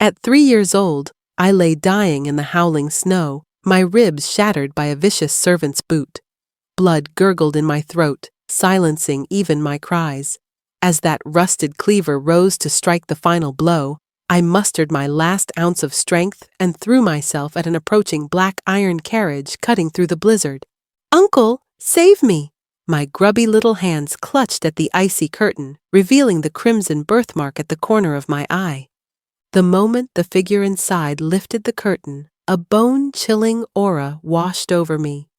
At 3 years old, I lay dying in the howling snow, my ribs shattered by a vicious servant's boot. Blood gurgled in my throat, silencing even my cries. As that rusted cleaver rose to strike the final blow, I mustered my last ounce of strength and threw myself at an approaching black iron carriage cutting through the blizzard. "Uncle, save me!" My grubby little hands clutched at the icy curtain, revealing the crimson birthmark at the corner of my eye. The moment the figure inside lifted the curtain, a bone-chilling aura washed over me.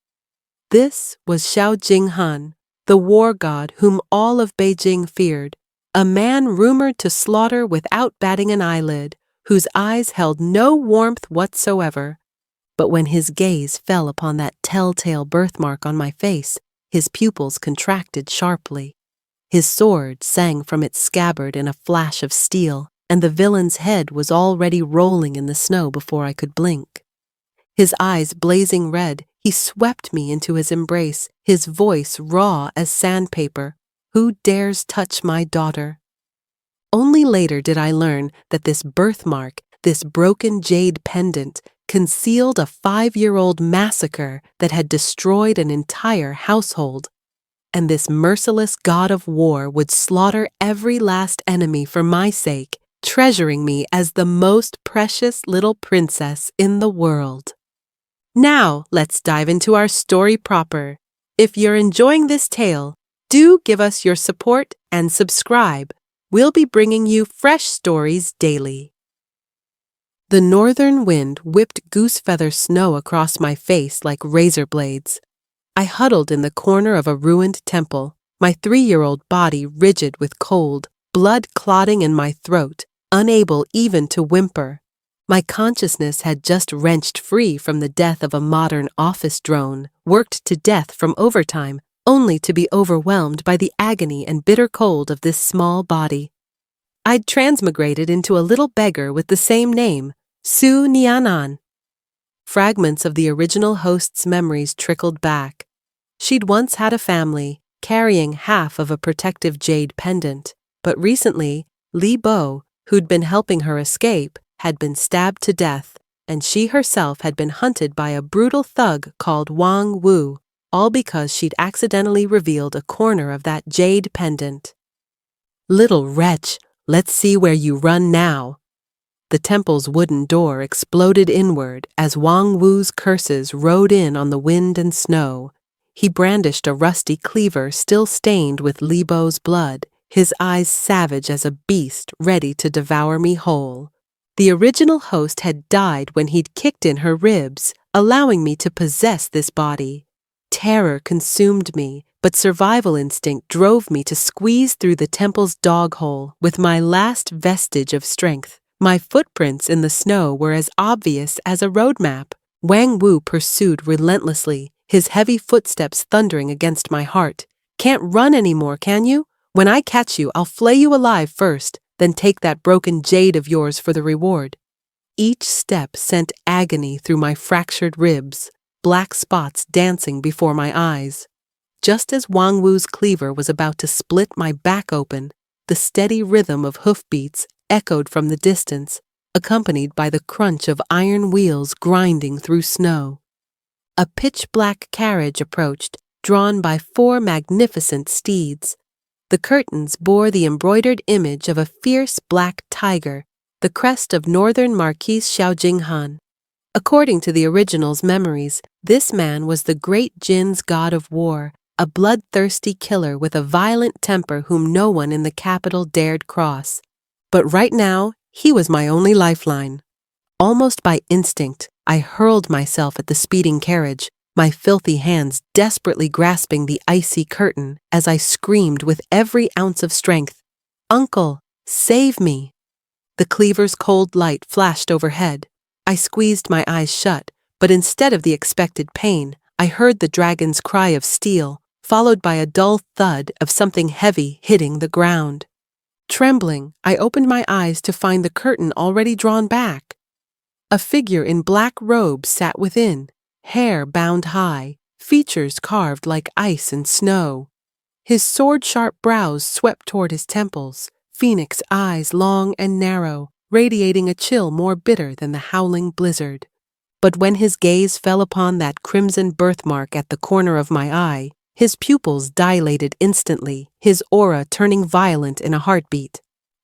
This was Xiao Jinghan, the war god whom all of Beijing feared, a man rumored to slaughter without batting an eyelid, whose eyes held no warmth whatsoever. But when his gaze fell upon that telltale birthmark on my face, his pupils contracted sharply. His sword sang from its scabbard in a flash of steel, and the villain's head was already rolling in the snow before I could blink. His eyes blazing red, he swept me into his embrace, his voice raw as sandpaper. "Who dares touch my daughter?" Only later did I learn that this birthmark, this broken jade pendant, concealed a 5-year-old massacre that had destroyed an entire household. And this merciless god of war would slaughter every last enemy for my sake, treasuring me as the most precious little princess in the world. Now, let's dive into our story proper. If you're enjoying this tale, do give us your support and subscribe. We'll be bringing you fresh stories daily. The northern wind whipped goose-feather snow across my face like razor blades. I huddled in the corner of a ruined temple, my 3-year-old body rigid with cold, blood clotting in my throat, unable even to whimper. My consciousness had just wrenched free from the death of a modern office drone, worked to death from overtime, only to be overwhelmed by the agony and bitter cold of this small body. I'd transmigrated into a little beggar with the same name, Su Nianan. Fragments of the original host's memories trickled back. She'd once had a family, carrying half of a protective jade pendant, but recently, Li Bo, who'd been helping her escape, had been stabbed to death, and she herself had been hunted by a brutal thug called Wang Wu, all because she'd accidentally revealed a corner of that jade pendant. "Little wretch, let's see where you run now." The temple's wooden door exploded inward as Wang Wu's curses rode in on the wind and snow. He brandished a rusty cleaver still stained with Li Bo's blood, his eyes savage as a beast ready to devour me whole. The original host had died when he'd kicked in her ribs, allowing me to possess this body. Terror consumed me, but survival instinct drove me to squeeze through the temple's dog hole with my last vestige of strength. My footprints in the snow were as obvious as a road map. Wang Wu pursued relentlessly, his heavy footsteps thundering against my heart. "Can't run anymore, can you? When I catch you, I'll flay you alive first, then take that broken jade of yours for the reward." Each step sent agony through my fractured ribs, black spots dancing before my eyes. Just as Wang Wu's cleaver was about to split my back open, the steady rhythm of hoofbeats echoed from the distance, accompanied by the crunch of iron wheels grinding through snow. A pitch-black carriage approached, drawn by 4 magnificent steeds. The curtains bore the embroidered image of a fierce black tiger, the crest of northern Marquis Xiao Jinghan. According to the original's memories, this man was the great Jin's god of war, a bloodthirsty killer with a violent temper whom no one in the capital dared cross. But right now, he was my only lifeline. Almost by instinct, I hurled myself at the speeding carriage, my filthy hands desperately grasping the icy curtain as I screamed with every ounce of strength, "Uncle, save me!" The cleaver's cold light flashed overhead. I squeezed my eyes shut, but instead of the expected pain, I heard the dragon's cry of steel, followed by a dull thud of something heavy hitting the ground. Trembling, I opened my eyes to find the curtain already drawn back. A figure in black robes sat within, hair bound high, features carved like ice and snow. His sword-sharp brows swept toward his temples, phoenix eyes long and narrow, radiating a chill more bitter than the howling blizzard. But when his gaze fell upon that crimson birthmark at the corner of my eye, his pupils dilated instantly, his aura turning violent in a heartbeat.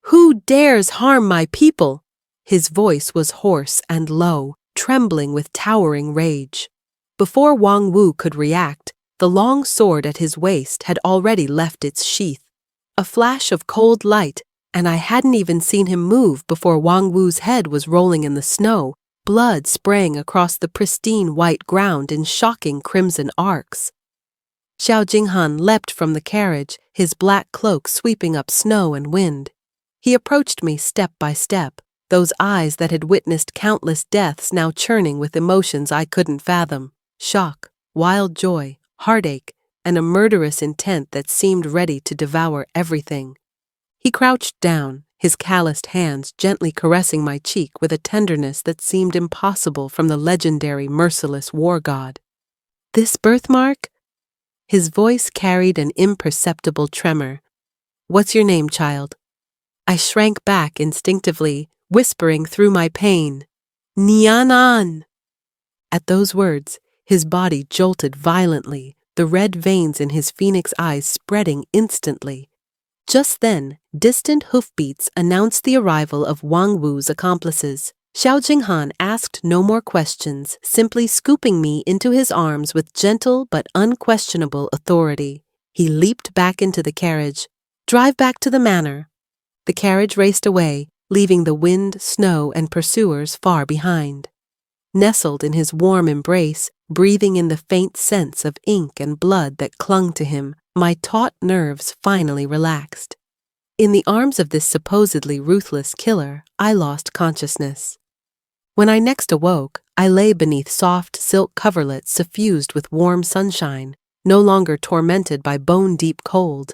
"Who dares harm my people?" His voice was hoarse and low, trembling with towering rage. Before Wang Wu could react, the long sword at his waist had already left its sheath. A flash of cold light, and I hadn't even seen him move before Wang Wu's head was rolling in the snow, blood spraying across the pristine white ground in shocking crimson arcs. Xiao Jinghan leapt from the carriage, his black cloak sweeping up snow and wind. He approached me step by step, those eyes that had witnessed countless deaths now churning with emotions I couldn't fathom: shock, wild joy, heartache, and a murderous intent that seemed ready to devour everything. He crouched down, his calloused hands gently caressing my cheek with a tenderness that seemed impossible from the legendary merciless war god. "This birthmark?" His voice carried an imperceptible tremor. "What's your name, child?" I shrank back instinctively, whispering through my pain, "Nianan." At those words, his body jolted violently, the red veins in his phoenix eyes spreading instantly. Just then, distant hoofbeats announced the arrival of Wang Wu's accomplices. Xiao Jinghan asked no more questions, simply scooping me into his arms with gentle but unquestionable authority. He leaped back into the carriage. "Drive back to the manor." The carriage raced away, leaving the wind, snow, and pursuers far behind. Nestled in his warm embrace, breathing in the faint scents of ink and blood that clung to him, my taut nerves finally relaxed. In the arms of this supposedly ruthless killer, I lost consciousness. When I next awoke, I lay beneath soft silk coverlets suffused with warm sunshine, no longer tormented by bone-deep cold.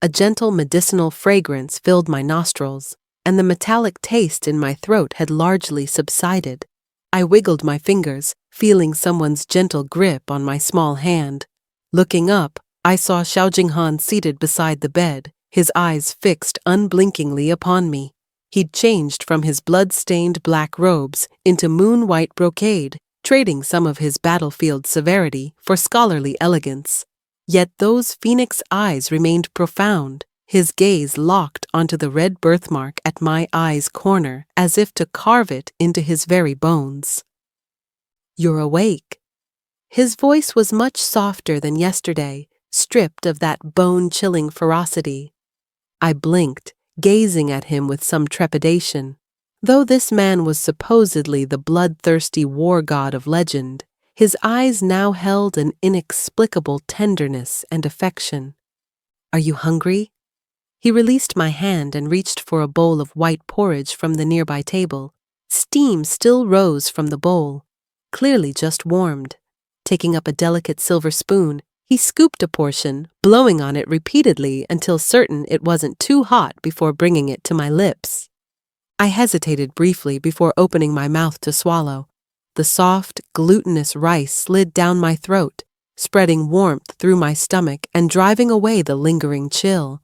A gentle medicinal fragrance filled my nostrils, and the metallic taste in my throat had largely subsided. I wiggled my fingers, feeling someone's gentle grip on my small hand. Looking up, I saw Xiao Jinghan seated beside the bed, his eyes fixed unblinkingly upon me. He'd changed from his blood-stained black robes into moon-white brocade, trading some of his battlefield severity for scholarly elegance. Yet those phoenix eyes remained profound, his gaze locked onto the red birthmark at my eye's corner, as if to carve it into his very bones. "You're awake." His voice was much softer than yesterday, stripped of that bone-chilling ferocity. I blinked, gazing at him with some trepidation. Though this man was supposedly the bloodthirsty war god of legend, his eyes now held an inexplicable tenderness and affection. "Are you hungry?" He released my hand and reached for a bowl of white porridge from the nearby table. Steam still rose from the bowl, clearly just warmed. Taking up a delicate silver spoon, he scooped a portion, blowing on it repeatedly until certain it wasn't too hot before bringing it to my lips. I hesitated briefly before opening my mouth to swallow. The soft, glutinous rice slid down my throat, spreading warmth through my stomach and driving away the lingering chill.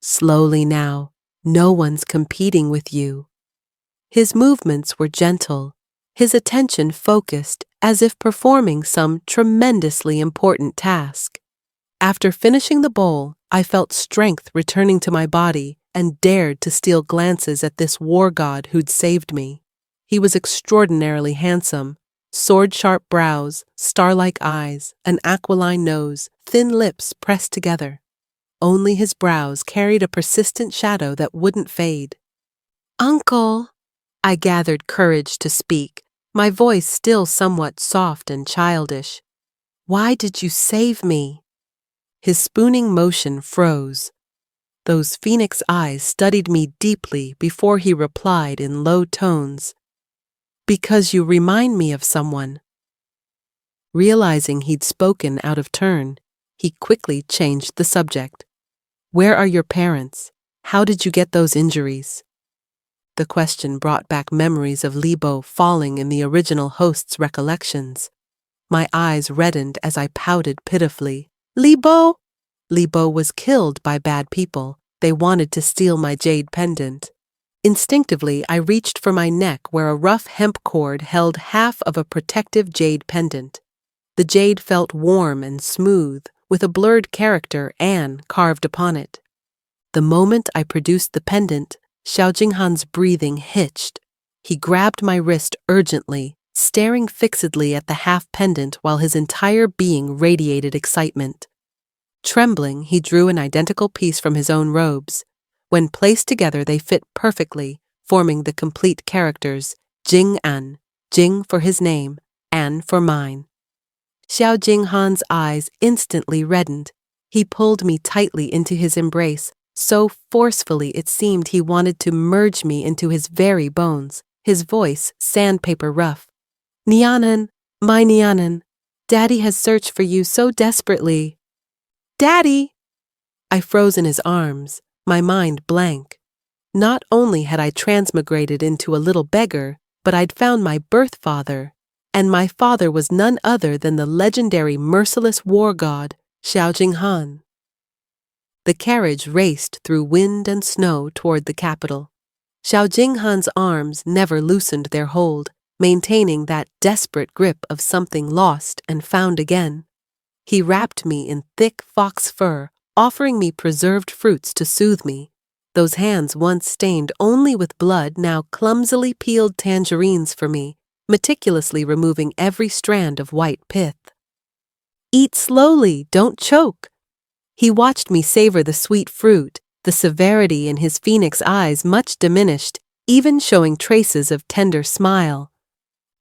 "Slowly now, no one's competing with you." His movements were gentle, his attention focused as if performing some tremendously important task. After finishing the bowl, I felt strength returning to my body and dared to steal glances at this war god who'd saved me. He was extraordinarily handsome, sword-sharp brows, star-like eyes, an aquiline nose, thin lips pressed together. Only his brows carried a persistent shadow that wouldn't fade. "Uncle," I gathered courage to speak, my voice still somewhat soft and childish. "Why did you save me?" His spooning motion froze. Those phoenix eyes studied me deeply before he replied in low tones, "Because you remind me of someone." Realizing he'd spoken out of turn, he quickly changed the subject. "Where are your parents? How did you get those injuries?" The question brought back memories of Li Bo falling in the original host's recollections. My eyes reddened as I pouted pitifully. "Li Bo?" "Li Bo was killed by bad people. They wanted to steal my jade pendant." Instinctively, I reached for my neck where a rough hemp cord held half of a protective jade pendant. The jade felt warm and smooth, with a blurred character Anne carved upon it. The moment I produced the pendant, Xiao Jinghan's breathing hitched. He grabbed my wrist urgently, staring fixedly at the half pendant while his entire being radiated excitement. Trembling, he drew an identical piece from his own robes. When placed together, they fit perfectly, forming the complete characters Jing An, Jing for his name, An for mine. Xiao Jinghan's eyes instantly reddened. He pulled me tightly into his embrace, so forcefully it seemed he wanted to merge me into his very bones, his voice sandpaper rough. Nianan, my Nianan, Daddy has searched for you so desperately. Daddy! I froze in his arms, my mind blank. Not only had I transmigrated into a little beggar, but I'd found my birth father, and my father was none other than the legendary merciless war god, Xiao Jinghan. The carriage raced through wind and snow toward the capital. Xiao Jinghan's arms never loosened their hold, maintaining that desperate grip of something lost and found again. He wrapped me in thick fox fur, offering me preserved fruits to soothe me. Those hands once stained only with blood now clumsily peeled tangerines for me, meticulously removing every strand of white pith. Eat slowly, don't choke. He watched me savor the sweet fruit, the severity in his phoenix eyes much diminished, even showing traces of tender smile.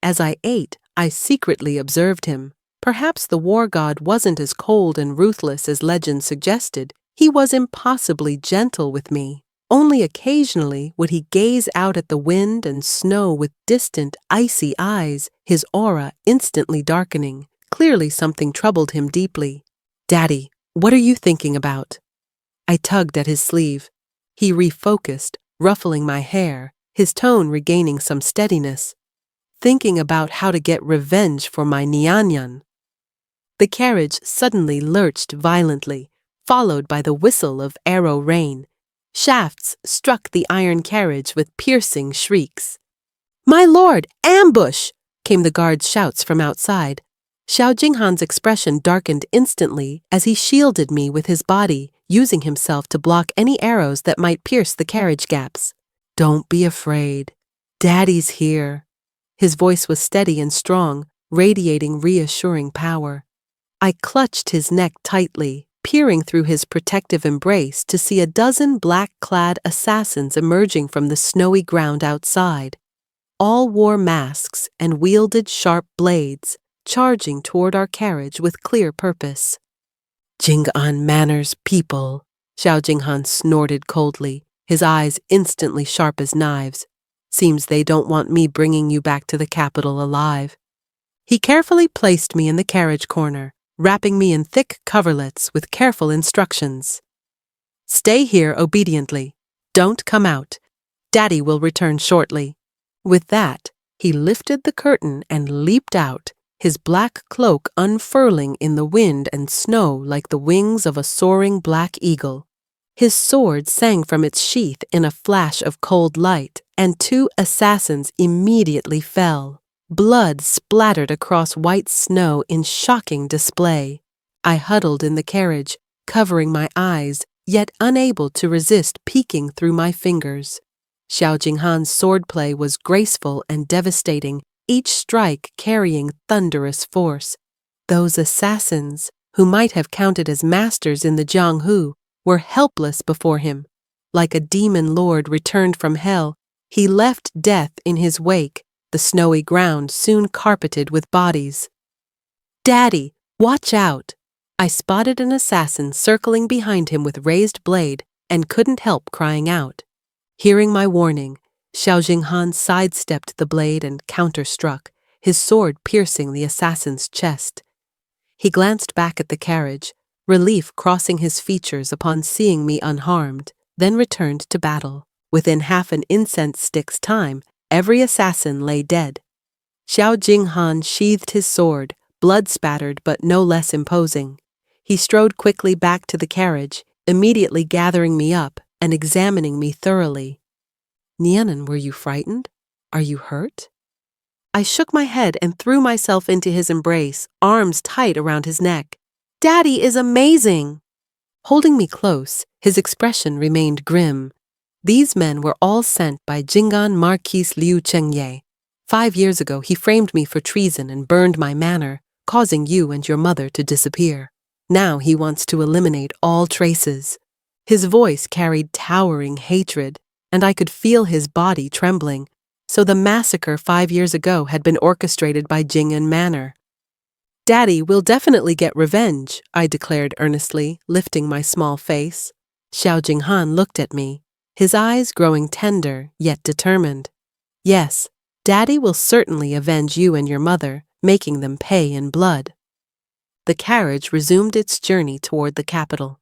As I ate, I secretly observed him. Perhaps the war god wasn't as cold and ruthless as legend suggested. He was impossibly gentle with me. Only occasionally would he gaze out at the wind and snow with distant, icy eyes, his aura instantly darkening. Clearly something troubled him deeply. Daddy, what are you thinking about? I tugged at his sleeve. He refocused, ruffling my hair, his tone regaining some steadiness. Thinking about how to get revenge for my Nianyan. The carriage suddenly lurched violently, followed by the whistle of arrow rain. Shafts struck the iron carriage with piercing shrieks. "My lord, ambush!" came the guard's shouts from outside. Xiao Jinghan's expression darkened instantly as he shielded me with his body, using himself to block any arrows that might pierce the carriage gaps. "Don't be afraid. Daddy's here." His voice was steady and strong, radiating reassuring power. I clutched his neck tightly, peering through his protective embrace to see a dozen black-clad assassins emerging from the snowy ground outside. All wore masks and wielded sharp blades, charging toward our carriage with clear purpose. "Jing'an manners people," Xiao Jinghan snorted coldly, his eyes instantly sharp as knives. "Seems they don't want me bringing you back to the capital alive." He carefully placed me in the carriage corner, wrapping me in thick coverlets with careful instructions. "Stay here obediently. Don't come out. Daddy will return shortly." With that, he lifted the curtain and leaped out, his black cloak unfurling in the wind and snow like the wings of a soaring black eagle. His sword sang from its sheath in a flash of cold light, and 2 assassins immediately fell. Blood splattered across white snow in shocking display. I huddled in the carriage, covering my eyes, yet unable to resist peeking through my fingers. Xiao Jinghan's swordplay was graceful and devastating, each strike carrying thunderous force. Those assassins, who might have counted as masters in the Jianghu, were helpless before him. Like a demon lord returned from hell, he left death in his wake, the snowy ground soon carpeted with bodies. "Daddy, watch out!" I spotted an assassin circling behind him with raised blade and couldn't help crying out. Hearing my warning, Xiao Jinghan sidestepped the blade and counter-struck, his sword piercing the assassin's chest. He glanced back at the carriage, relief crossing his features upon seeing me unharmed, then returned to battle. Within half an incense stick's time, every assassin lay dead. Xiao Jinghan sheathed his sword, blood-spattered but no less imposing. He strode quickly back to the carriage, immediately gathering me up and examining me thoroughly. Nianan, were you frightened? Are you hurt? I shook my head and threw myself into his embrace, arms tight around his neck. Daddy is amazing! Holding me close, his expression remained grim. These men were all sent by Jingan Marquis Liu Chengye. 5 years ago, he framed me for treason and burned my manor, causing you and your mother to disappear. Now he wants to eliminate all traces. His voice carried towering hatred, and I could feel his body trembling. So the massacre 5 years ago had been orchestrated by Jing'an Manor. Daddy will definitely get revenge, I declared earnestly, lifting my small face. Xiao Jinghan looked at me, his eyes growing tender yet determined. Yes, Daddy will certainly avenge you and your mother, making them pay in blood. The carriage resumed its journey toward the capital.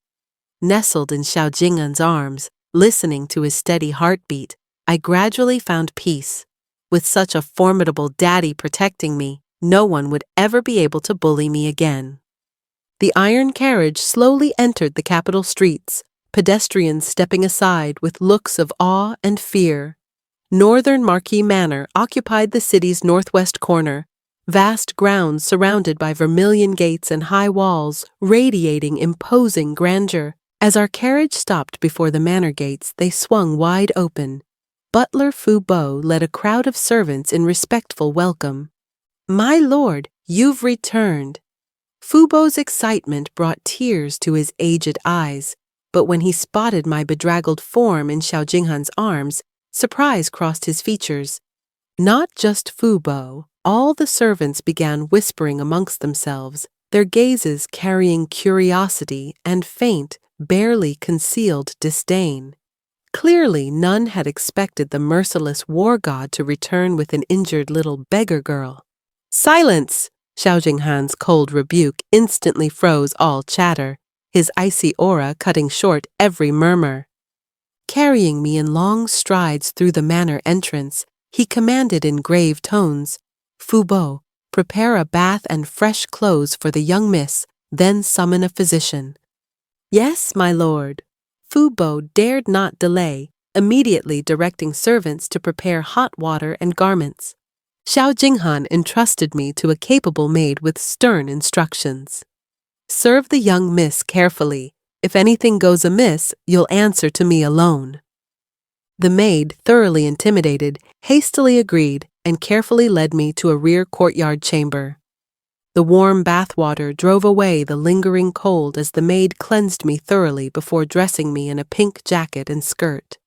Nestled in Xiao Jing'an's arms, listening to his steady heartbeat, I gradually found peace. With such a formidable daddy protecting me, no one would ever be able to bully me again. The iron carriage slowly entered the capital streets, pedestrians stepping aside with looks of awe and fear. Northern Marquis Manor occupied the city's northwest corner, vast grounds surrounded by vermilion gates and high walls, radiating imposing grandeur. As our carriage stopped before the manor gates, they swung wide open. Butler Fu Bo led a crowd of servants in respectful welcome. My lord, you've returned. Fu Bo's excitement brought tears to his aged eyes, but when he spotted my bedraggled form in Xiao Jinghan's arms, surprise crossed his features. Not just Fu Bo, all the servants began whispering amongst themselves, their gazes carrying curiosity and faint, barely concealed disdain. Clearly, none had expected the merciless war god to return with an injured little beggar girl. Silence! Xiao Jinghan's cold rebuke instantly froze all chatter, his icy aura cutting short every murmur. Carrying me in long strides through the manor entrance, he commanded in grave tones, Fu Bo, prepare a bath and fresh clothes for the young miss, then summon a physician. Yes, my lord. Fu Bo dared not delay, immediately directing servants to prepare hot water and garments. Xiao Jinghan entrusted me to a capable maid with stern instructions. Serve the young miss carefully. If anything goes amiss, you'll answer to me alone. The maid, thoroughly intimidated, hastily agreed and carefully led me to a rear courtyard chamber. The warm bath water drove away the lingering cold as the maid cleansed me thoroughly before dressing me in a pink jacket and skirt.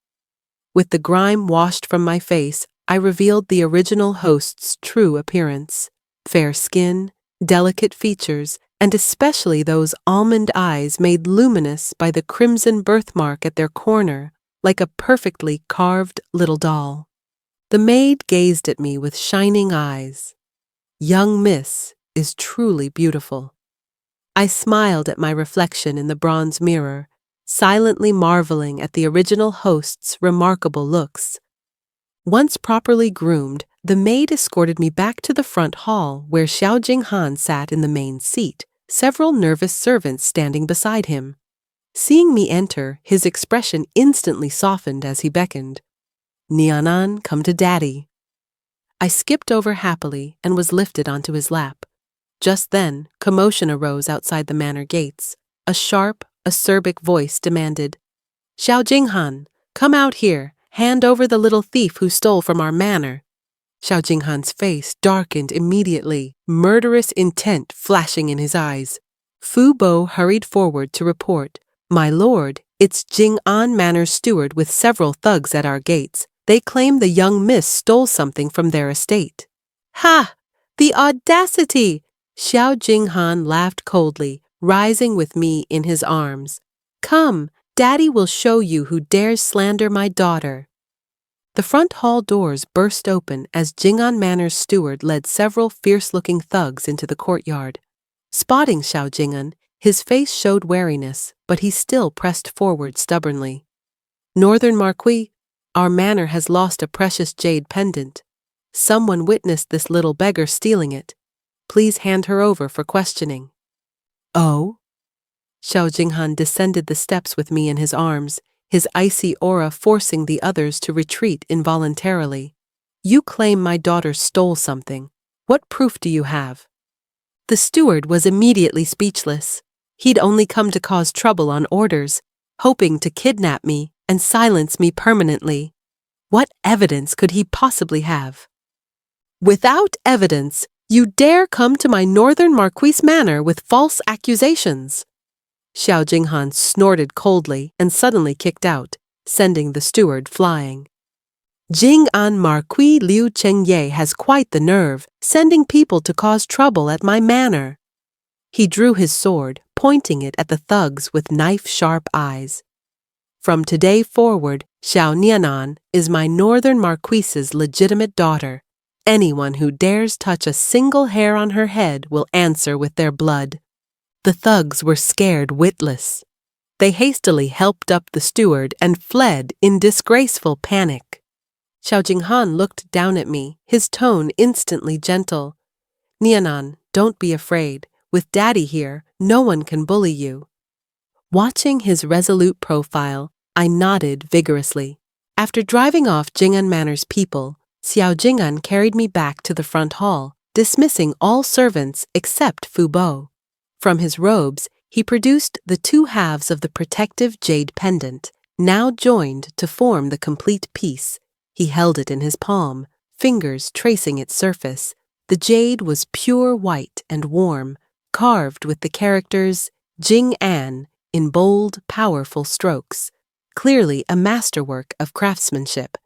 With the grime washed from my face, I revealed the original host's true appearance. Fair skin, delicate features, and especially those almond eyes made luminous by the crimson birthmark at their corner, like a perfectly carved little doll. The maid gazed at me with shining eyes. Young miss is truly beautiful. I smiled at my reflection in the bronze mirror, silently marveling at the original host's remarkable looks. Once properly groomed, the maid escorted me back to the front hall where Xiao Jinghan sat in the main seat, several nervous servants standing beside him. Seeing me enter, his expression instantly softened as he beckoned. Nianan, come to Daddy. I skipped over happily and was lifted onto his lap. Just then, commotion arose outside the manor gates. A sharp, acerbic voice demanded, Xiao Jinghan, come out here, hand over the little thief who stole from our manor. Xiao Jinghan's face darkened immediately, murderous intent flashing in his eyes. Fu Bo hurried forward to report, My lord, it's Jing'an Manor's steward with several thugs at our gates. They claim the young miss stole something from their estate. Ha! The audacity! Xiao Jinghan laughed coldly, rising with me in his arms. Come, Daddy will show you who dares slander my daughter. The front hall doors burst open as Jing'an Manor's steward led several fierce-looking thugs into the courtyard. Spotting Xiao Jing'an, his face showed wariness, but he still pressed forward stubbornly. Northern Marquis, our manor has lost a precious jade pendant. Someone witnessed this little beggar stealing it. Please hand her over for questioning. Oh? Xiao Jinghan descended the steps with me in his arms, his icy aura forcing the others to retreat involuntarily. "You claim my daughter stole something. What proof do you have?" The steward was immediately speechless. He'd only come to cause trouble on orders, hoping to kidnap me and silence me permanently. What evidence could he possibly have? "Without evidence, you dare come to my northern Marquise manor with false accusations." Xiao Jinghan snorted coldly and suddenly kicked out, sending the steward flying. "Jing'an Marquis Liu Chengye has quite the nerve, sending people to cause trouble at my manor." He drew his sword, pointing it at the thugs with knife-sharp eyes. "From today forward, Xiao Nianan is my northern marquise's legitimate daughter. Anyone who dares touch a single hair on her head will answer with their blood." The thugs were scared witless. They hastily helped up the steward and fled in disgraceful panic. Xiao Jinghan looked down at me, his tone instantly gentle. "Nianan, don't be afraid. With Daddy here, no one can bully you." Watching his resolute profile, I nodded vigorously. After driving off Jing'an Manor's people, Xiao Jing'an carried me back to the front hall, dismissing all servants except Fu Bo. From his robes, he produced the two halves of the protective jade pendant, now joined to form the complete piece. He held it in his palm, fingers tracing its surface. The jade was pure white and warm, carved with the characters Jing-an in bold, powerful strokes, clearly a masterwork of craftsmanship.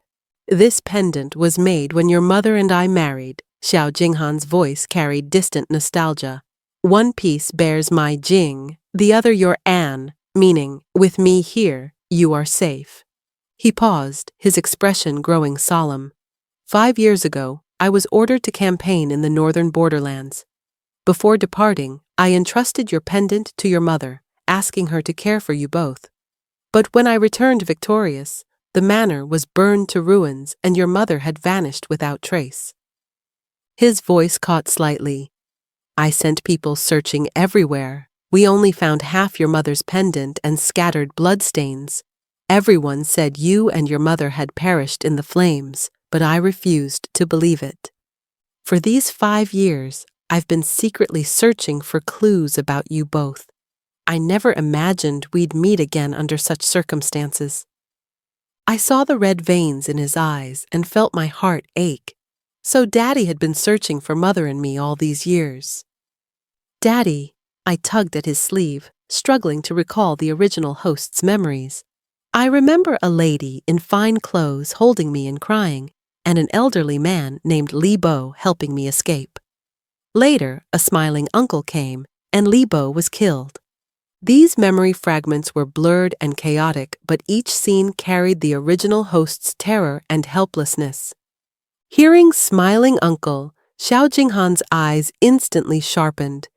"This pendant was made when your mother and I married." Xiao Jinghan's voice carried distant nostalgia. "One piece bears my Jing, the other your An, meaning, with me here, you are safe." He paused, his expression growing solemn. 5 years ago, I was ordered to campaign in the northern borderlands. Before departing, I entrusted your pendant to your mother, asking her to care for you both. But when I returned victorious, the manor was burned to ruins and your mother had vanished without trace. His voice caught slightly. "I sent people searching everywhere. We only found half your mother's pendant and scattered bloodstains. Everyone said you and your mother had perished in the flames, but I refused to believe it. For these 5 years, I've been secretly searching for clues about you both. I never imagined we'd meet again under such circumstances." I saw the red veins in his eyes and felt my heart ache. So Daddy had been searching for Mother and me all these years. "Daddy," I tugged at his sleeve, struggling to recall the original host's memories. "I remember a lady in fine clothes holding me and crying, and an elderly man named Li Bo helping me escape. Later, a smiling uncle came, and Li Bo was killed." These memory fragments were blurred and chaotic, but each scene carried the original host's terror and helplessness. Hearing smiling uncle, Xiao Jinghan's eyes instantly sharpened.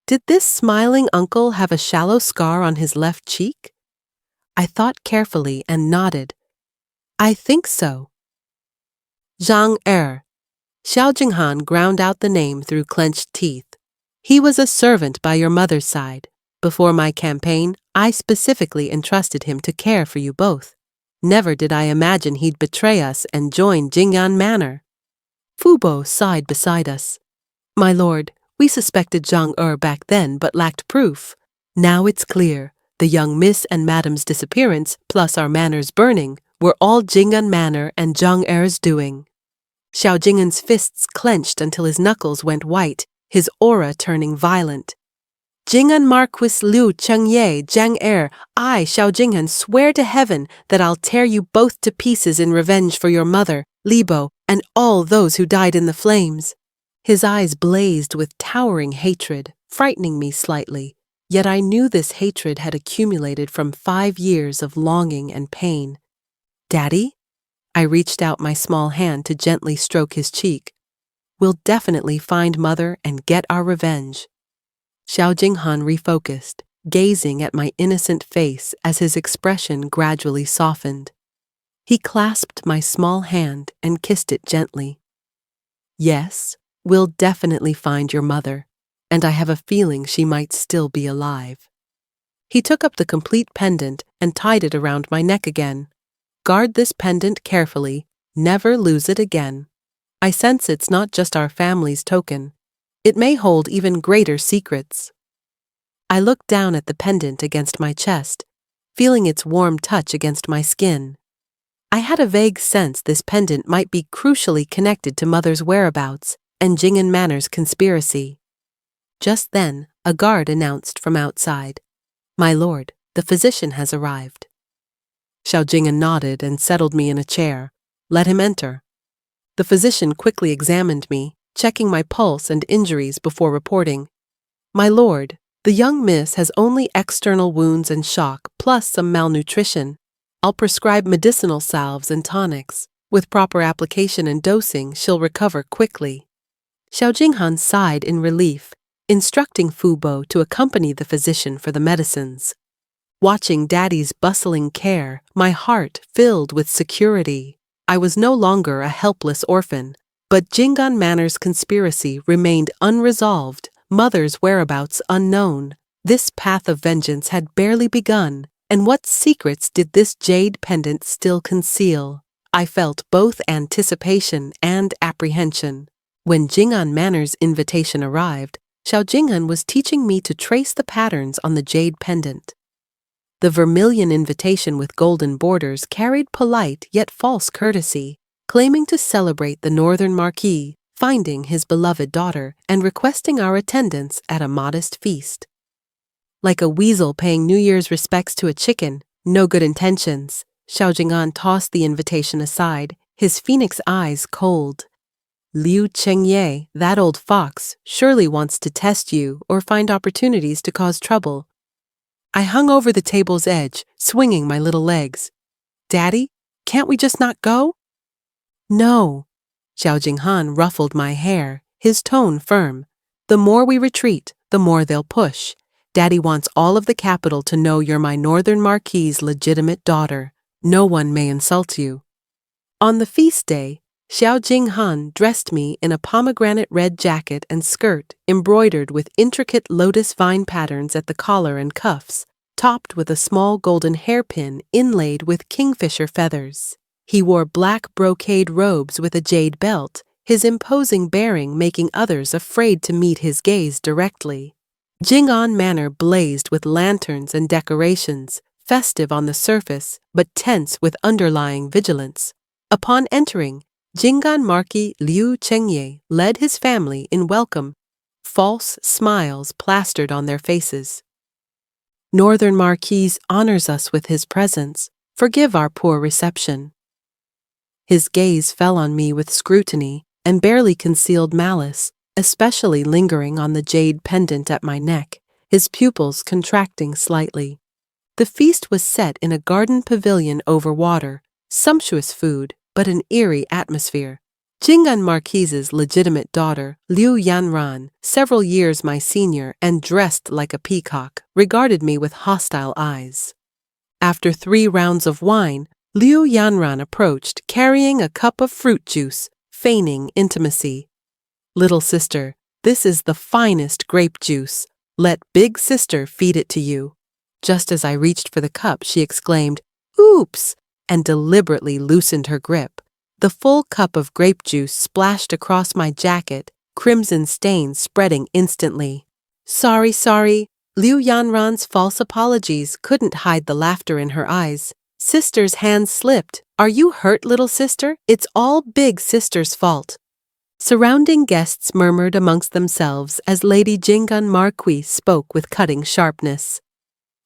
Did this smiling uncle have a shallow scar on his left cheek? I thought carefully and nodded. "I think so." Zhang Er. Xiao Jinghan ground out the name through clenched teeth. "He was a servant by your mother's side. Before my campaign, I specifically entrusted him to care for you both. Never did I imagine he'd betray us and join Jing'an Manor." Fu Bo sighed beside us. "My lord, we suspected Zhang Er back then but lacked proof. Now it's clear. The young Miss and Madam's disappearance, plus our manor's burning, were all Jing'an Manor and Zhang Er's doing." Xiao Jing'an's fists clenched until his knuckles went white, his aura turning violent. "Jing'an Marquis Liu Chengye, Zhang Er, I, Xiao Jing'an, swear to heaven that I'll tear you both to pieces in revenge for your mother, Li Bo, and all those who died in the flames." His eyes blazed with towering hatred, frightening me slightly, yet I knew this hatred had accumulated from 5 years of longing and pain. "Daddy?" I reached out my small hand to gently stroke his cheek. "We'll definitely find Mother and get our revenge." Xiao Jinghan refocused, gazing at my innocent face as his expression gradually softened. He clasped my small hand and kissed it gently. "Yes, we'll definitely find your mother, and I have a feeling she might still be alive." He took up the complete pendant and tied it around my neck again. Guard this pendant carefully, never lose it again. I sense it's not just our family's token. It may hold even greater secrets. I looked down at the pendant against my chest, feeling its warm touch against my skin. I had a vague sense this pendant might be crucially connected to Mother's whereabouts and Jing'an Manor's conspiracy. Just then, a guard announced from outside, "My lord, the physician has arrived." Xiao Jing'an nodded and settled me in a chair. "Let him enter." The physician quickly examined me, checking my pulse and injuries before reporting, "My lord, the young miss has only external wounds and shock plus some malnutrition. I'll prescribe medicinal salves and tonics. With proper application and dosing, she'll recover quickly." Xiao Jing'an sighed in relief, instructing Fu Bo to accompany the physician for the medicines. Watching Daddy's bustling care, my heart filled with security. I was no longer a helpless orphan, but Jing'an Manor's conspiracy remained unresolved, Mother's whereabouts unknown. This path of vengeance had barely begun, and what secrets did this jade pendant still conceal? I felt both anticipation and apprehension. When Jing'an Manor's invitation arrived, Xiao Jing'an was teaching me to trace the patterns on the jade pendant. The vermilion invitation with golden borders carried polite yet false courtesy, claiming to celebrate the Northern Marquis finding his beloved daughter and requesting our attendance at a modest feast. Like a weasel paying New Year's respects to a chicken, no good intentions, Xiao Jing'an tossed the invitation aside, his phoenix eyes cold. "Liu Chengye, that old fox, surely wants to test you or find opportunities to cause trouble." I hung over the table's edge, swinging my little legs. "Daddy, can't we just not go?" "No." Xiao Jing'an ruffled my hair, his tone firm. "The more we retreat, the more they'll push. Daddy wants all of the capital to know you're my Northern Marquis's legitimate daughter. No one may insult you." On the feast day, Xiao Jing'an dressed me in a pomegranate red jacket and skirt embroidered with intricate lotus vine patterns at the collar and cuffs, topped with a small golden hairpin inlaid with kingfisher feathers. He wore black brocade robes with a jade belt, his imposing bearing making others afraid to meet his gaze directly. Jing'an Manor blazed with lanterns and decorations, festive on the surface but tense with underlying vigilance. Upon entering, Jing'an Marquis Liu Chengye led his family in welcome, false smiles plastered on their faces. "Northern Marquis honors us with his presence. Forgive our poor reception." His gaze fell on me with scrutiny and barely concealed malice, especially lingering on the jade pendant at my neck, his pupils contracting slightly. The feast was set in a garden pavilion over water, sumptuous food, but an eerie atmosphere. Jing'an Marquis's legitimate daughter, Liu Yanran, several years my senior and dressed like a peacock, regarded me with hostile eyes. After 3 rounds of wine, Liu Yanran approached carrying a cup of fruit juice, feigning intimacy. "Little sister, this is the finest grape juice. Let big sister feed it to you." Just as I reached for the cup, she exclaimed, "Oops!" and deliberately loosened her grip. The full cup of grape juice splashed across my jacket, crimson stains spreading instantly. Sorry. Liu Yanran's false apologies couldn't hide the laughter in her eyes. Sister's hand slipped. "Are you hurt, little sister? It's all big sister's fault." Surrounding guests murmured amongst themselves as Lady Jing'an Marquis spoke with cutting sharpness.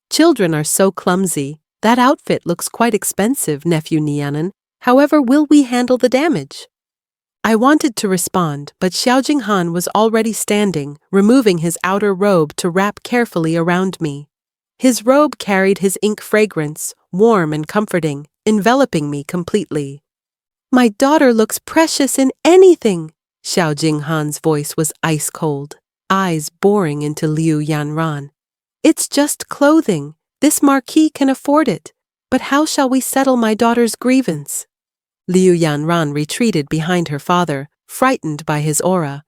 "Children are so clumsy. That outfit looks quite expensive, nephew Nianan. However will we handle the damage?" I wanted to respond, but Xiao Jing'an was already standing, removing his outer robe to wrap carefully around me. His robe carried his ink fragrance, warm and comforting, enveloping me completely. "My daughter looks precious in anything!" Xiao Jing'an's voice was ice cold, eyes boring into Liu Yanran. "It's just clothing. This marquis can afford it. But how shall we settle my daughter's grievance?" Liu Yanran retreated behind her father, frightened by his aura.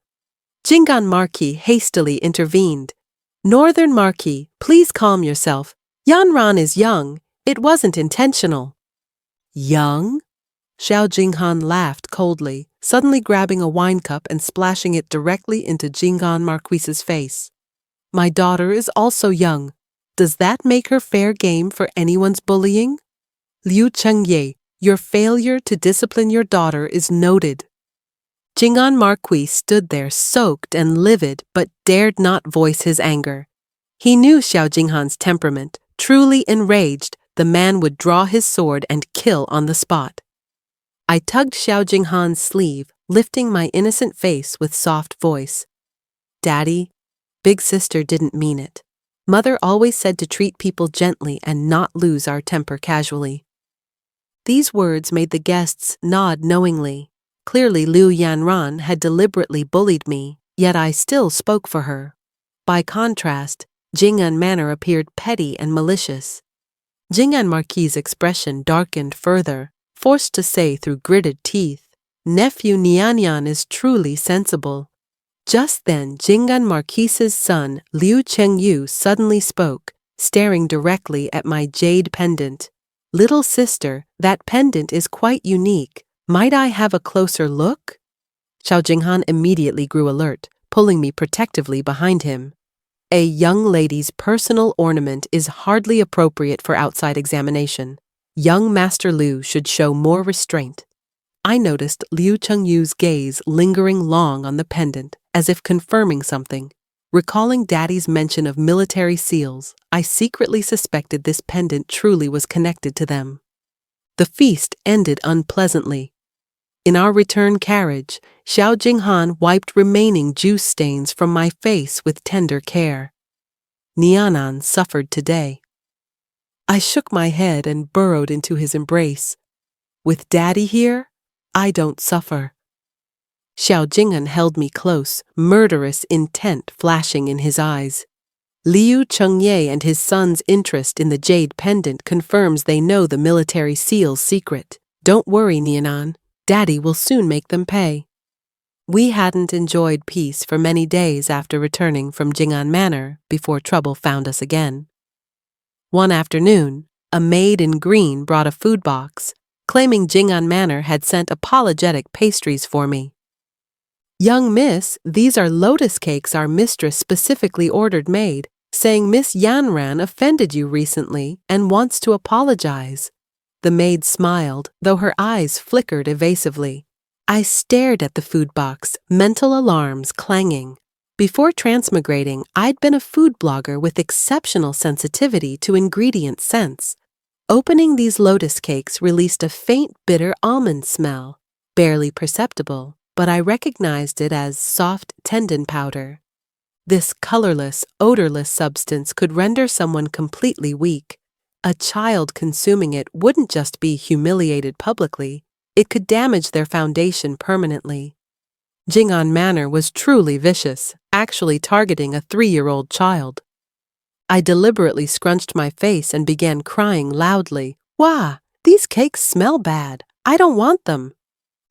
Jing'an Marquis hastily intervened. "Northern Marquis, please calm yourself. Yanran is young. It wasn't intentional. Young? Xiao Jinghan laughed coldly, suddenly grabbing a wine cup and splashing it directly into Jinghan Marquise's face. My daughter is also young. Does that make her fair game for anyone's bullying? Liu Chengye, your failure to discipline your daughter is noted. Jinghan Marquis stood there soaked and livid but dared not voice his anger. He knew Xiao Jinghan's temperament. Truly enraged, the man would draw his sword and kill on the spot. I tugged Xiao Jinghan's sleeve, lifting my innocent face with soft voice. Daddy, big sister didn't mean it. Mother always said to treat people gently and not lose our temper casually. These words made the guests nod knowingly. Clearly Liu Yanran had deliberately bullied me, yet I still spoke for her. By contrast, Jing'an Manor appeared petty and malicious. Jing'an Marquis' expression darkened further, forced to say through gritted teeth, Nephew Nianyan is truly sensible. Just then Jing'an Marquis' son Liu Chengyu suddenly spoke, staring directly at my jade pendant. Little sister, that pendant is quite unique. Might I have a closer look? Xiao Jinghan immediately grew alert, pulling me protectively behind him. A young lady's personal ornament is hardly appropriate for outside examination. Young Master Liu should show more restraint. I noticed Liu Chengyu's gaze lingering long on the pendant, as if confirming something. Recalling Daddy's mention of military seals, I secretly suspected this pendant truly was connected to them. The feast ended unpleasantly. In our return carriage, Xiao Jinghan wiped remaining juice stains from my face with tender care. Nianan suffered today. I shook my head and burrowed into his embrace. With Daddy here, I don't suffer. Xiao Jinghan held me close, murderous intent flashing in his eyes. Liu Chengye and his son's interest in the jade pendant confirms they know the military seal's secret. Don't worry, Nianan. Daddy will soon make them pay. We hadn't enjoyed peace for many days after returning from Jing'an Manor before trouble found us again. One afternoon, a maid in green brought a food box, claiming Jing'an Manor had sent apologetic pastries for me. Young miss, these are lotus cakes our mistress specifically ordered made, saying Miss Yanran offended you recently and wants to apologize. The maid smiled, though her eyes flickered evasively. I stared at the food box, mental alarms clanging. Before transmigrating, I'd been a food blogger with exceptional sensitivity to ingredient scents. Opening these lotus cakes released a faint bitter almond smell, barely perceptible, but I recognized it as soft tendon powder. This colorless, odorless substance could render someone completely weak. A child consuming it wouldn't just be humiliated publicly, it could damage their foundation permanently. Jing'an Manor was truly vicious, actually targeting a 3-year-old child. I deliberately scrunched my face and began crying loudly. Wah! These cakes smell bad. I don't want them.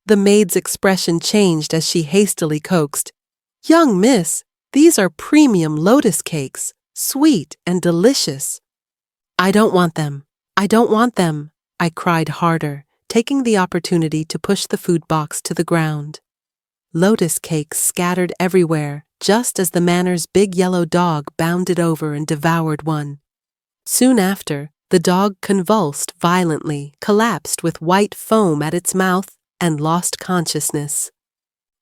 The maid's expression changed as she hastily coaxed. Young miss, these are premium lotus cakes, sweet and delicious. I don't want them. I don't want them. I cried harder, taking the opportunity to push the food box to the ground. Lotus cakes scattered everywhere, just as the manor's big yellow dog bounded over and devoured one. Soon after, the dog convulsed violently, collapsed with white foam at its mouth, and lost consciousness.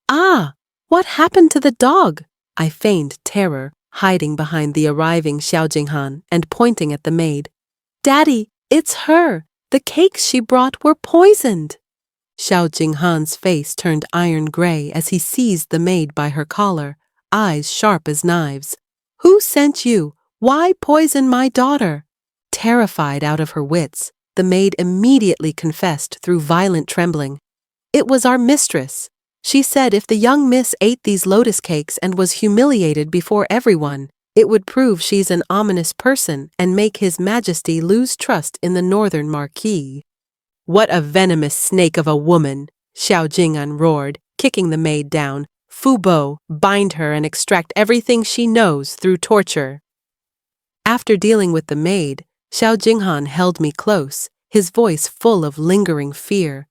Ah! What happened to the dog? I feigned terror, hiding behind the arriving Xiao Jinghan and pointing at the maid. Daddy, it's her! The cakes she brought were poisoned! Xiao Jinghan's face turned iron gray as he seized the maid by her collar, eyes sharp as knives. Who sent you? Why poison my daughter? Terrified out of her wits, the maid immediately confessed through violent trembling. It was our mistress. She said if the young miss ate these lotus cakes and was humiliated before everyone, it would prove she's an ominous person and make His Majesty lose trust in the Northern Marquis. What a venomous snake of a woman, Xiao Jing'an roared, kicking the maid down. Fu Bo, bind her and extract everything she knows through torture. After dealing with the maid, Xiao Jinghan held me close, his voice full of lingering fear.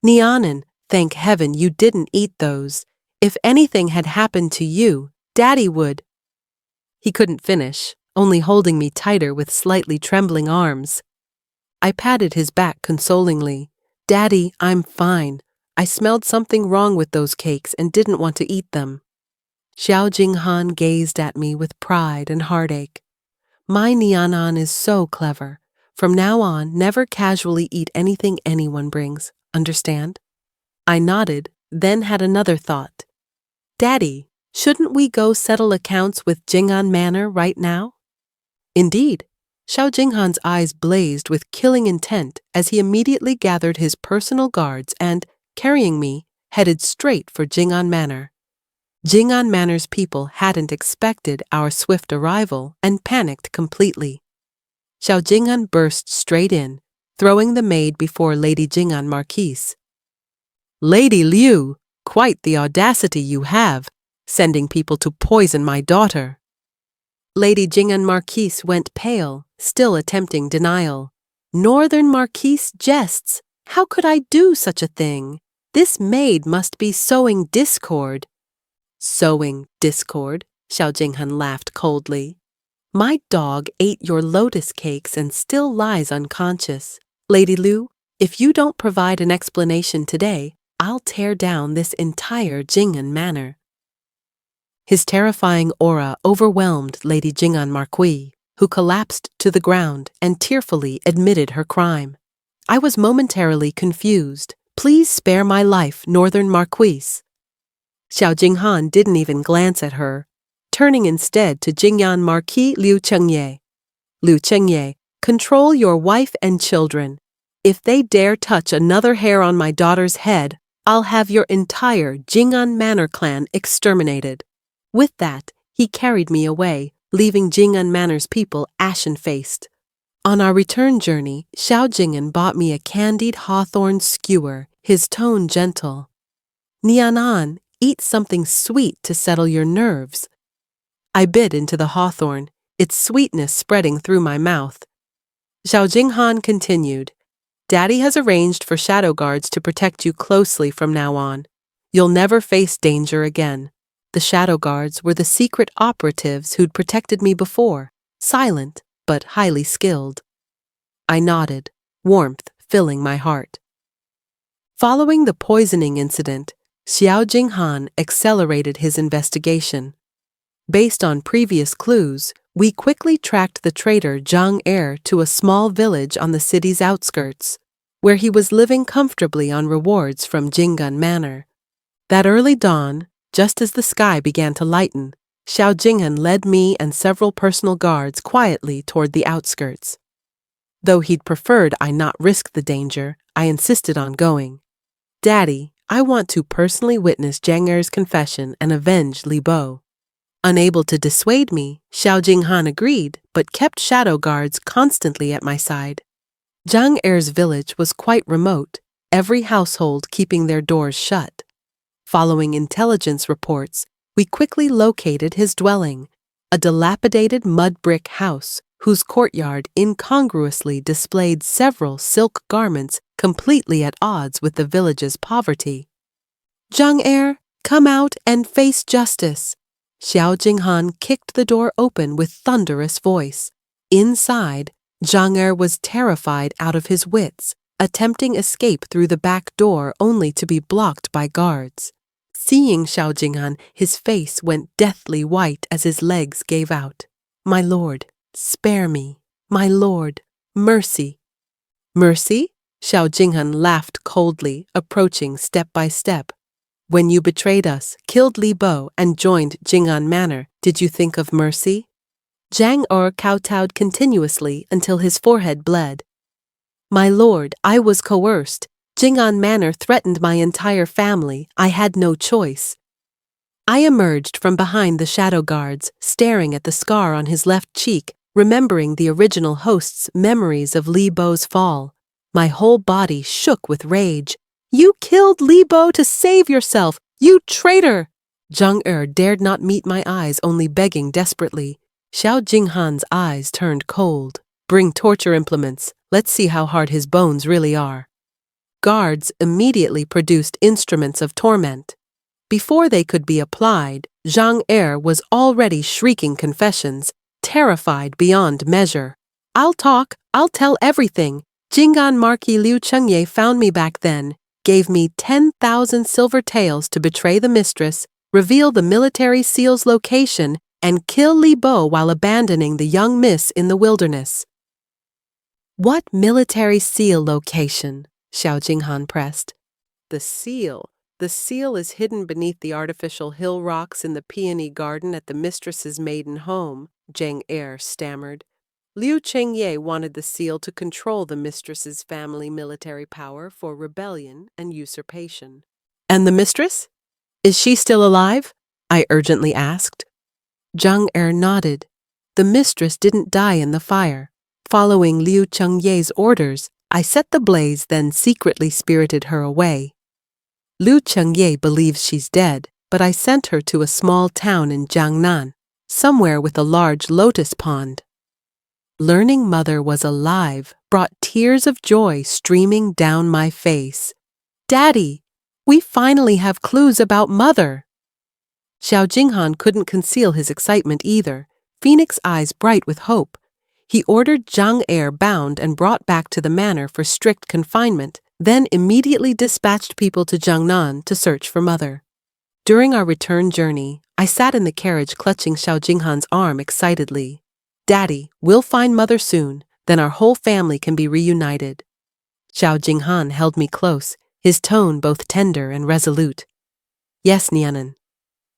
Nianan, thank heaven you didn't eat those. If anything had happened to you, Daddy would. He couldn't finish, only holding me tighter with slightly trembling arms. I patted his back consolingly. Daddy, I'm fine. I smelled something wrong with those cakes and didn't want to eat them. Xiao Jinghan gazed at me with pride and heartache. My Nianan is so clever. From now on, never casually eat anything anyone brings. Understand? I nodded, then had another thought. Daddy, shouldn't we go settle accounts with Jing'an Manor right now? Indeed. Xiao Jinghan's eyes blazed with killing intent as he immediately gathered his personal guards and, carrying me, headed straight for Jing'an Manor. Jing'an Manor's people hadn't expected our swift arrival and panicked completely. Xiao Jing'an burst straight in, throwing the maid before Lady Jing'an Marquise. Lady Liu, quite the audacity you have, sending people to poison my daughter. Lady Jing'an Marquise went pale, still attempting denial. Northern Marquise jests. How could I do such a thing? This maid must be sowing discord. Sowing discord? Xiao Jing'an laughed coldly. My dog ate your lotus cakes and still lies unconscious. Lady Liu, if you don't provide an explanation today, I'll tear down this entire Jing'an Manor. His terrifying aura overwhelmed Lady Jing'an Marquise, who collapsed to the ground and tearfully admitted her crime. I was momentarily confused. Please spare my life, Northern Marquise. Xiao Jinghan didn't even glance at her, turning instead to Jing'an Marquis Liu Chengye. Liu Chengye, control your wife and children. If they dare touch another hair on my daughter's head, I'll have your entire Jing'an Manor clan exterminated. With that, he carried me away, leaving Jing'an Manor's people ashen-faced. On our return journey, Xiao Jing'an bought me a candied hawthorn skewer, his tone gentle. Nianan, eat something sweet to settle your nerves. I bit into the hawthorn, its sweetness spreading through my mouth. Xiao Jinghan continued, Daddy has arranged for shadow guards to protect you closely from now on. You'll never face danger again. The shadow guards were the secret operatives who'd protected me before, silent but highly skilled. I nodded, warmth filling my heart. Following the poisoning incident, Xiao Jinghan accelerated his investigation. Based on previous clues, we quickly tracked the traitor Zhang Er to a small village on the city's outskirts, where he was living comfortably on rewards from Jing'an Manor. That early dawn, just as the sky began to lighten, Xiao Jinghan led me and several personal guards quietly toward the outskirts. Though he'd preferred I not risk the danger, I insisted on going. Daddy, I want to personally witness Zhang Er's confession and avenge Li Bo. Unable to dissuade me, Xiao Jinghan agreed, but kept shadow guards constantly at my side. Zhang Er's village was quite remote, every household keeping their doors shut. Following intelligence reports, we quickly located his dwelling, a dilapidated mud brick house whose courtyard incongruously displayed several silk garments completely at odds with the village's poverty. Zhang Er, come out and face justice. Xiao Jinghan kicked the door open with thunderous voice. Inside, Zhang Er was terrified out of his wits, attempting escape through the back door only to be blocked by guards. Seeing Xiao Jinghan, his face went deathly white as his legs gave out. My lord, spare me. My lord, mercy. Mercy? Xiao Jinghan laughed coldly, approaching step by step. When you betrayed us, killed Li Bo, and joined Jing'an Manor, did you think of mercy? Zhang Er kowtowed continuously until his forehead bled. My lord, I was coerced. Jing'an Manor threatened my entire family. I had no choice. I emerged from behind the shadow guards, staring at the scar on his left cheek, remembering the original host's memories of Li Bo's fall. My whole body shook with rage. You killed Li Bo to save yourself! You traitor! Zhang Er dared not meet my eyes, only begging desperately. Xiao Jinghan's eyes turned cold. Bring torture implements. Let's see how hard his bones really are. Guards immediately produced instruments of torment. Before they could be applied, Zhang Er was already shrieking confessions, terrified beyond measure. I'll tell everything. Jing'an Marquis Liu Chengye found me back then, gave me 10,000 silver taels to betray the mistress, reveal the military seal's location, and kill Li Bo while abandoning the young miss in the wilderness. What military seal location? Xiao Jinghan pressed. The seal. The seal is hidden beneath the artificial hill rocks in the peony garden at the mistress's maiden home, Zhang Er stammered. Liu Chengye wanted the seal to control the mistress's family military power for rebellion and usurpation. And the mistress? Is she still alive? I urgently asked. Zhang Er nodded. The mistress didn't die in the fire. Following Liu Chengye's orders, I set the blaze, then secretly spirited her away. Liu Chengye believes she's dead, but I sent her to a small town in Jiangnan, somewhere with a large lotus pond. Learning Mother was alive brought tears of joy streaming down my face. Daddy, we finally have clues about Mother. Xiao Jinghan couldn't conceal his excitement either, Phoenix eyes bright with hope. He ordered Zhang Er bound and brought back to the manor for strict confinement, then immediately dispatched people to Jiangnan to search for Mother. During our return journey, I sat in the carriage clutching Xiao Jinghan's arm excitedly. Daddy, we'll find Mother soon, then our whole family can be reunited. Xiao Jinghan held me close, his tone both tender and resolute. Yes, Nianan.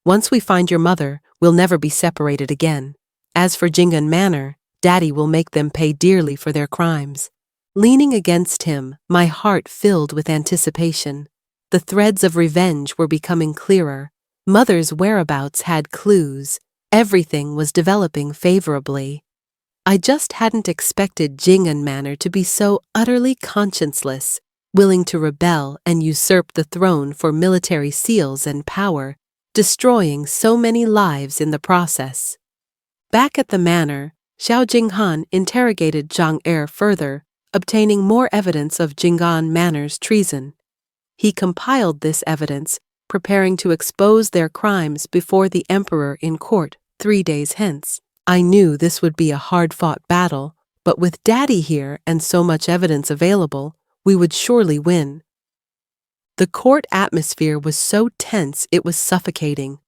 Once we find your mother, we'll never be separated again. As for Jing'an Manor, Daddy will make them pay dearly for their crimes. Leaning against him, my heart filled with anticipation. The threads of revenge were becoming clearer. Mother's whereabouts had clues. Everything was developing favorably. I just hadn't expected Jing'an Manor to be so utterly conscienceless, willing to rebel and usurp the throne for military seals and power, destroying so many lives in the process. Back at the manor, Xiao Jinghan interrogated Zhang Er further, obtaining more evidence of Jing'an Manor's treason. He compiled this evidence, preparing to expose their crimes before the emperor in court 3 days hence. I knew this would be a hard-fought battle, but with Daddy here and so much evidence available, we would surely win. The court atmosphere was so tense it was suffocating.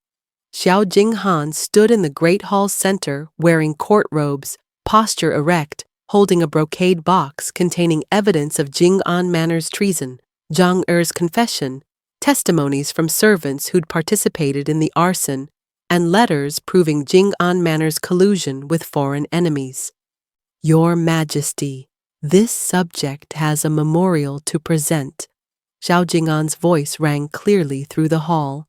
Xiao Jinghan stood in the great hall's center wearing court robes, posture erect, holding a brocade box containing evidence of Jing'an Manor's treason, Zhang Er's confession, testimonies from servants who'd participated in the arson, and letters proving Jing'an Manor's collusion with foreign enemies. Your Majesty, this subject has a memorial to present. Xiao Jing'an's voice rang clearly through the hall.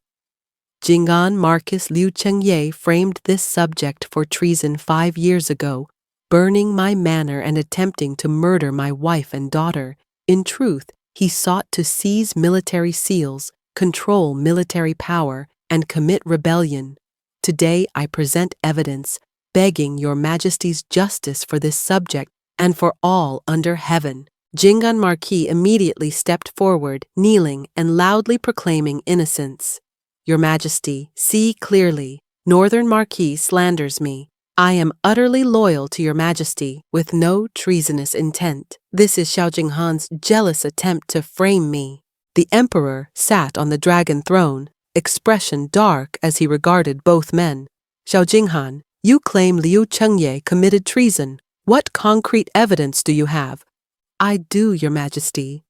Jing'an Marquis Liu Chengye framed this subject for treason 5 years ago, burning my manor and attempting to murder my wife and daughter. In truth, he sought to seize military seals, control military power, and commit rebellion. Today I present evidence, begging your Majesty's justice for this subject and for all under heaven. Jing'an Marquis immediately stepped forward, kneeling and loudly proclaiming innocence. Your Majesty, see clearly, Northern Marquis slanders me. I am utterly loyal to your Majesty, with no treasonous intent. This is Xiao Jinghan's jealous attempt to frame me. The Emperor sat on the dragon throne, expression dark as he regarded both men. Xiao Jinghan, you claim Liu Chengye committed treason. What concrete evidence do you have? I do, your Majesty.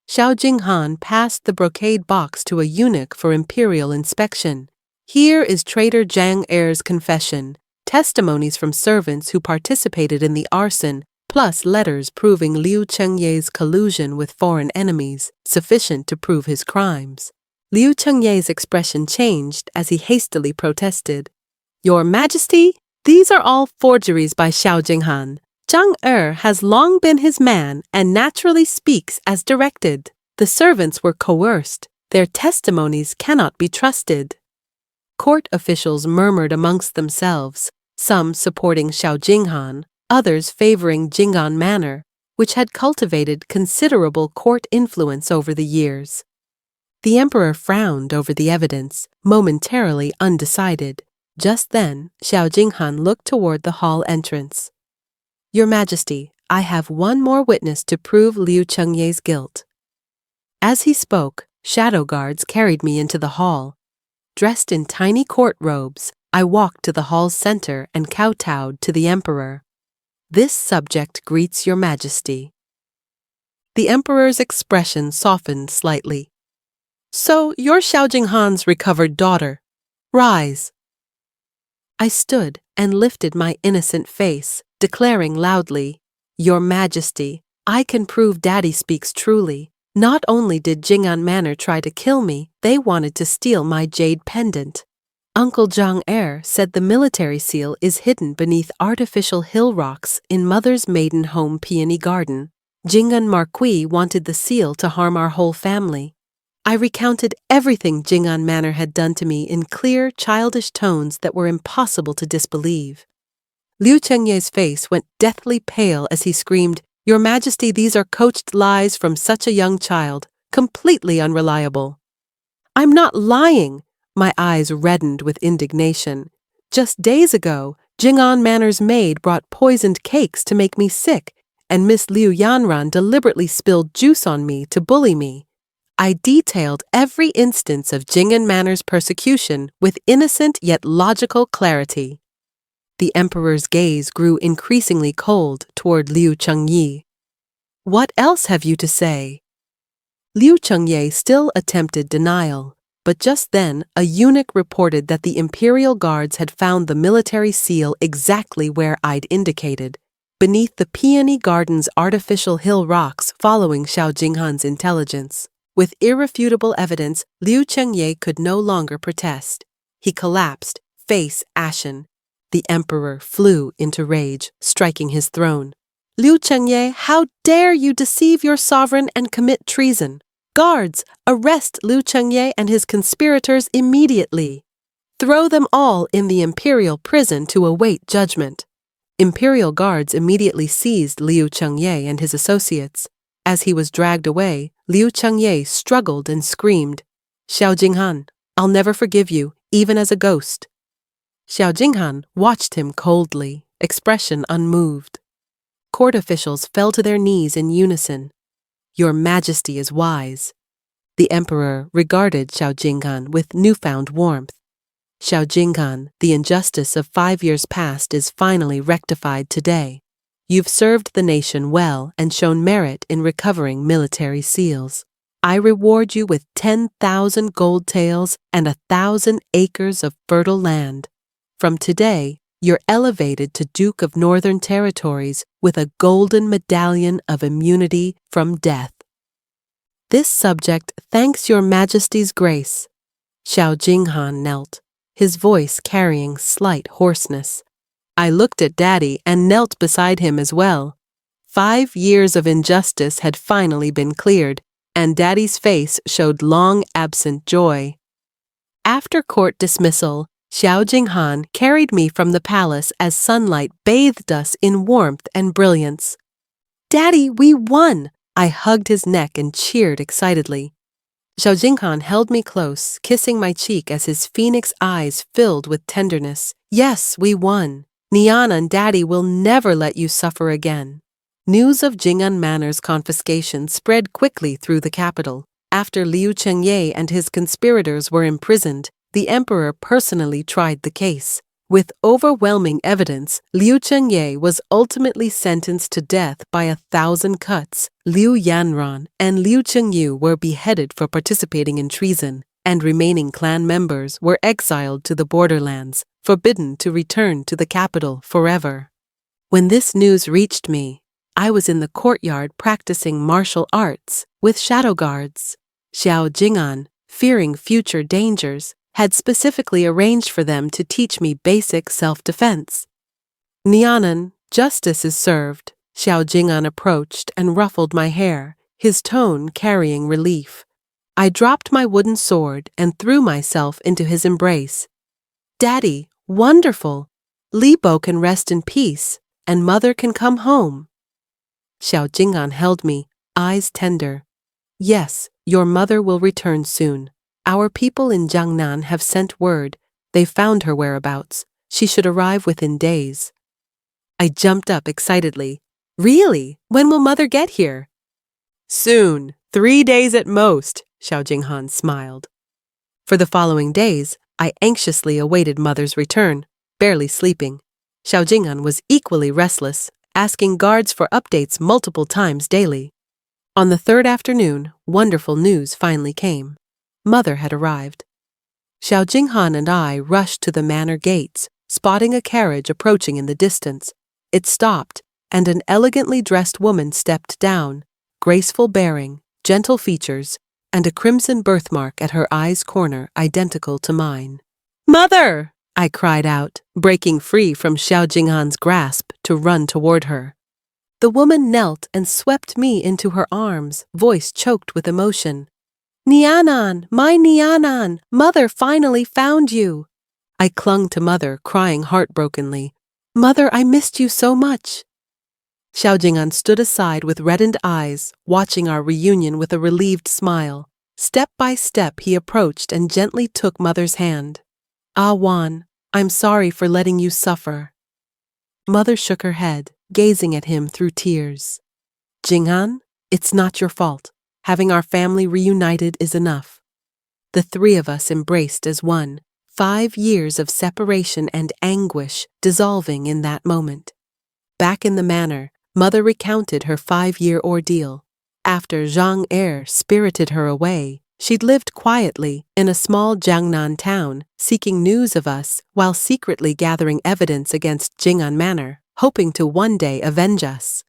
Xiao Jinghan passed the brocade box to a eunuch for imperial inspection. Here is traitor Zhang Er's confession, testimonies from servants who participated in the arson, plus letters proving Liu Chengye's collusion with foreign enemies, sufficient to prove his crimes. Liu Chengye's expression changed as he hastily protested. Your Majesty, these are all forgeries by Xiao Jinghan. Zhang Er has long been his man and naturally speaks as directed. The servants were coerced. Their testimonies cannot be trusted. Court officials murmured amongst themselves, some supporting Xiao Jinghan, others favoring Jing'an Manor, which had cultivated considerable court influence over the years. The emperor frowned over the evidence, momentarily undecided. Just then, Xiao Jinghan looked toward the hall entrance. "Your Majesty, I have one more witness to prove Liu Chengye's guilt." As he spoke, shadow guards carried me into the hall. Dressed in tiny court robes, I walked to the hall's center and kowtowed to the emperor. "This subject greets your Majesty." The emperor's expression softened slightly. "So you're Xiao Jinghan's recovered daughter. Rise." I stood and lifted my innocent face, declaring loudly, "Your Majesty, I can prove Daddy speaks truly. Not only did Jing'an Manor try to kill me, they wanted to steal my jade pendant. Uncle Zhang Er said the military seal is hidden beneath artificial hill rocks in Mother's maiden home peony garden. Jing'an Marquis wanted the seal to harm our whole family." I recounted everything Jing'an Manor had done to me in clear, childish tones that were impossible to disbelieve. Liu Chengye's face went deathly pale as he screamed, "Your Majesty, these are coached lies from such a young child, completely unreliable." "I'm not lying!" My eyes reddened with indignation. "Just days ago, Jing'an Manor's maid brought poisoned cakes to make me sick, and Miss Liu Yanran deliberately spilled juice on me to bully me. I detailed every instance of Jing'an Manor's persecution with innocent yet logical clarity." The emperor's gaze grew increasingly cold toward Liu Chengye. "What else have you to say?" Liu Chengye still attempted denial, but just then a eunuch reported that the imperial guards had found the military seal exactly where I'd indicated, beneath the peony garden's artificial hill rocks following Xiao Jinghan's intelligence. With irrefutable evidence, Liu Chengye could no longer protest. He collapsed, face ashen. The emperor flew into rage, striking his throne. "Liu Chengye, how dare you deceive your sovereign and commit treason? Guards, arrest Liu Chengye and his conspirators immediately. Throw them all in the imperial prison to await judgment." Imperial guards immediately seized Liu Chengye and his associates. As he was dragged away, Liu Chengye struggled and screamed, "Xiao Jinghan, I'll never forgive you, even as a ghost." Xiao Jinghan watched him coldly, expression unmoved. Court officials fell to their knees in unison. "Your Majesty is wise." The emperor regarded Xiao Jinghan with newfound warmth. "Xiao Jinghan, the injustice of 5 years past is finally rectified today. You've served the nation well and shown merit in recovering military seals. I reward you with 10,000 gold taels and 1,000 acres of fertile land. From today, you're elevated to Duke of Northern Territories with a golden medallion of immunity from death." "This subject thanks your Majesty's grace." Xiao Jinghan knelt, his voice carrying slight hoarseness. I looked at Daddy and knelt beside him as well. 5 years of injustice had finally been cleared, and Daddy's face showed long-absent joy. After court dismissal, Xiao Jinghan carried me from the palace as sunlight bathed us in warmth and brilliance. "Daddy, we won!" I hugged his neck and cheered excitedly. Xiao Jinghan held me close, kissing my cheek as his phoenix eyes filled with tenderness. "Yes, we won. Nian and Daddy will never let you suffer again." News of Jing'an Manor's confiscation spread quickly through the capital. After Liu Chengye and his conspirators were imprisoned, the emperor personally tried the case. With overwhelming evidence, Liu Chengye was ultimately sentenced to death by 1,000 cuts. Liu Yanran and Liu Chengyu were beheaded for participating in treason, and remaining clan members were exiled to the borderlands, forbidden to return to the capital forever. When this news reached me, I was in the courtyard practicing martial arts with shadow guards. Xiao Jing'an, fearing future dangers, had specifically arranged for them to teach me basic self-defense. "Nianan, justice is served." Xiao Jing'an approached and ruffled my hair, his tone carrying relief. I dropped my wooden sword and threw myself into his embrace. "Daddy, wonderful! Libo can rest in peace. and mother can come home. Xiao Jing'an held me, eyes tender. Yes, your mother will return soon. Our people in Jiangnan have sent word. They found her whereabouts. She should arrive within days. I jumped up excitedly. Really? When will mother get here? Soon, 3 days at most, Xiao Jing'an smiled. For the following days, I anxiously awaited mother's return, barely sleeping. Xiao Jing'an was equally restless, asking guards for updates multiple times daily. On the third afternoon, wonderful news finally came. Mother had arrived. Xiao Jing'an and I rushed to the manor gates, spotting a carriage approaching in the distance. It stopped, and an elegantly dressed woman stepped down, graceful bearing, gentle features, and a crimson birthmark at her eye's corner identical to mine. "Mother!" I cried out, breaking free from Xiao Jing'an's grasp to run toward her. The woman knelt and swept me into her arms, voice choked with emotion. "Nianan, my Nianan, mother finally found you!" I clung to mother, crying heartbrokenly. "Mother, I missed you so much." Xiao Jing'an stood aside with reddened eyes, watching our reunion with a relieved smile. Step by step he approached and gently took mother's hand. "Ah Wan, I'm sorry for letting you suffer." Mother shook her head, gazing at him through tears. "Jing'an, it's not your fault. Having our family reunited is enough." The three of us embraced as one, 5 years of separation and anguish dissolving in that moment. Back in the manor, mother recounted her 5-year ordeal. After Zhang Er spirited her away, she'd lived quietly in a small Jiangnan town, seeking news of us while secretly gathering evidence against Jing'an Manor, hoping to one day avenge us.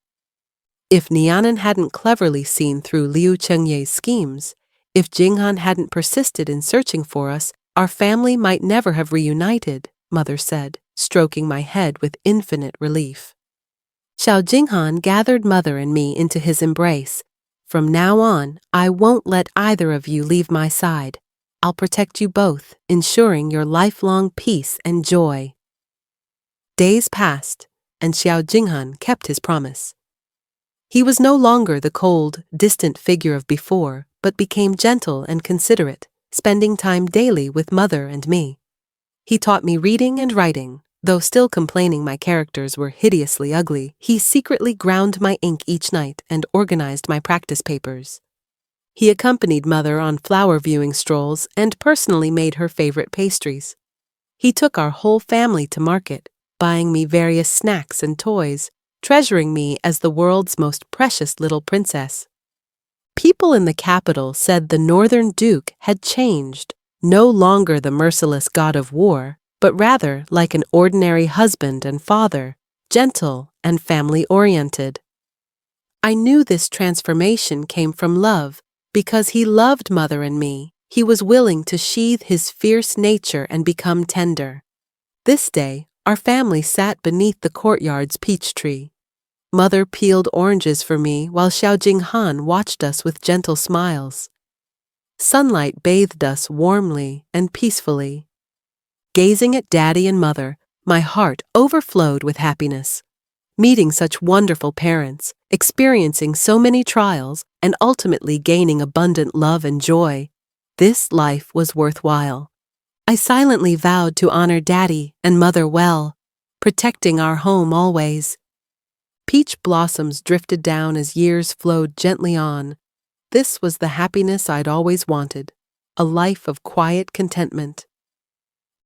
If Nianan hadn't cleverly seen through Liu Chengye's schemes, if Jing'an hadn't persisted in searching for us, our family might never have reunited, mother said, stroking my head with infinite relief. Xiao Jing'an gathered mother and me into his embrace. "From now on, I won't let either of you leave my side. I'll protect you both, ensuring your lifelong peace and joy." Days passed, and Xiao Jing'an kept his promise. He was no longer the cold, distant figure of before, but became gentle and considerate, spending time daily with mother and me. He taught me reading and writing. Though still complaining my characters were hideously ugly, he secretly ground my ink each night and organized my practice papers. He accompanied mother on flower viewing strolls and personally made her favorite pastries. He took our whole family to market, buying me various snacks and toys, treasuring me as the world's most precious little princess. People in the capital said the Northern Duke had changed, no longer the merciless god of war, but rather like an ordinary husband and father, gentle and family-oriented. I knew this transformation came from love. Because he loved mother and me, he was willing to sheathe his fierce nature and become tender. This day, our family sat beneath the courtyard's peach tree. Mother peeled oranges for me while Xiao Jing'an watched us with gentle smiles. Sunlight bathed us warmly and peacefully. Gazing at Daddy and Mother, my heart overflowed with happiness. Meeting such wonderful parents, experiencing so many trials, and ultimately gaining abundant love and joy, this life was worthwhile. I silently vowed to honor Daddy and Mother well, protecting our home always. Peach blossoms drifted down as years flowed gently on. This was the happiness I'd always wanted, a life of quiet contentment.